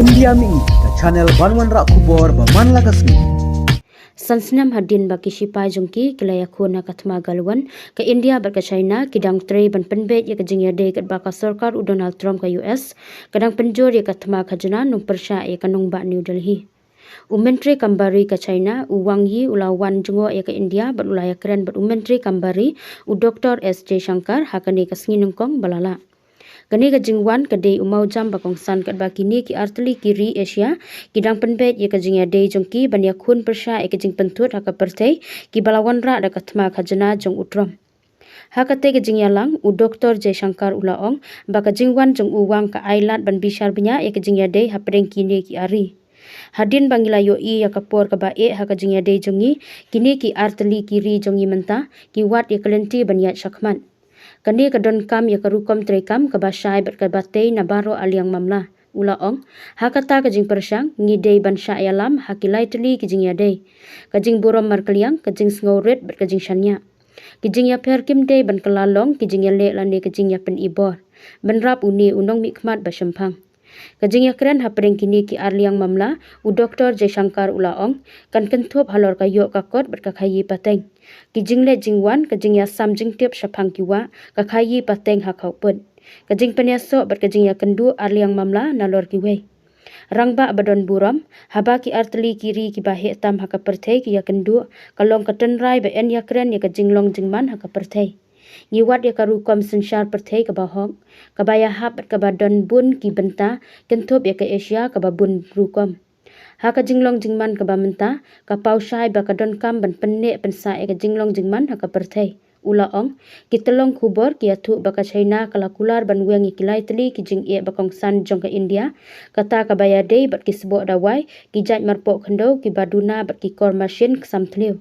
India mi ka channel banwan ra kubor ba man lagasni. Sansnam hadin baki sipai jongki kilaya khona katma galwan ke India bar ke China kidang tre ban penbet ya ke jingya de kat baka sarkar u Donald Trump ke US kadang penjor ya katma khajana nung persya ya kanung ba New Delhi. Menteri Kambari ke China u Wang Yi ulawan jengo ya ke India bar ulaya keren bar Menteri Kambari u Dr. S. Jaishankar hakane kasngi nungkong balala. Kani ka jingwan ka day umaw jam bakong san kat bakini ki artali kiri Asia kidang penbet ya ka jingya day jongki banya khun persya ya ka jing pentut haka pertay ki balawan ra da katma khajana jong utrom. Hakate ka jingya lang u Dr. Jaishankar ulaong baka jingwan jong uwang ka ailat ban bishar banya ya ka jingya day hapreng kini ki ari. Hadin bangila yo i ya kapor ka bae haka jingya day jongi kini ki artali kiri jongi menta ki wat ya kalenti banya syakman. Kani kadon kam ya karukom trekam ke basai ber ke batei nabaro aliang mamla ulaong hakata kajing persang ngidei ban sya yalam hakilai teli kijing yadei kajing burom markeliang kajing sngoret ber kajing shanya kijing ya perkim dei ban kelalong kijing ya le lane kajing ya pen ibor benrap uni unong mikmat basempang kajing ya keren hapreng kini ki arliang mamla u Dr. Jaishankar ulaong kan kentup halor kayo kakot ber kakhayi pateng kijing le jingwan kajing ya sam jing tiap syapang kiwa kakhayi pateng hakau pun kajing penyaso ber kajing ya kendu arliang mamla nalor kiwe rangba badon buram haba ki arteli kiri ki bahe tam haka perthai ki ya kendu kalong katenrai be en ya keren ya kajing long jingman haka perthai ngiwat ya karukom sensyar perthai ke bahong kabaya hap ke badon bun ki benta kentup ya ke Asia ke babun rukom haka jinglong jingman ke bamenta ka pausai bakadon kam ban penne pensa e ka jinglong jingman haka perthai ulaong kitelong kubor ki athu baka China kalakular ban wengi kilai teli ki jing e bakong san jong ka India kata ka baya dei bat ki sebo dawai ki jaj marpo khando ki baduna bat ki kor machine ksam tliu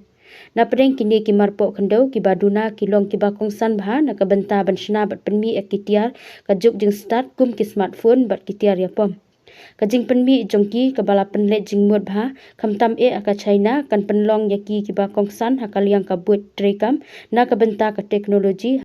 na preng kini ki marpo khando ki baduna ki long ki bakong san bha na ka benta ban shna bat penmi ek kitiar ka juk jing start kum ki smartphone bat kitiar ya pom kajing penmi jongki kabala penle jingmut bha khamtam e aka China kan penlong yaki ki bakong san hakaliang ka buat trekam na ka benta ka teknologi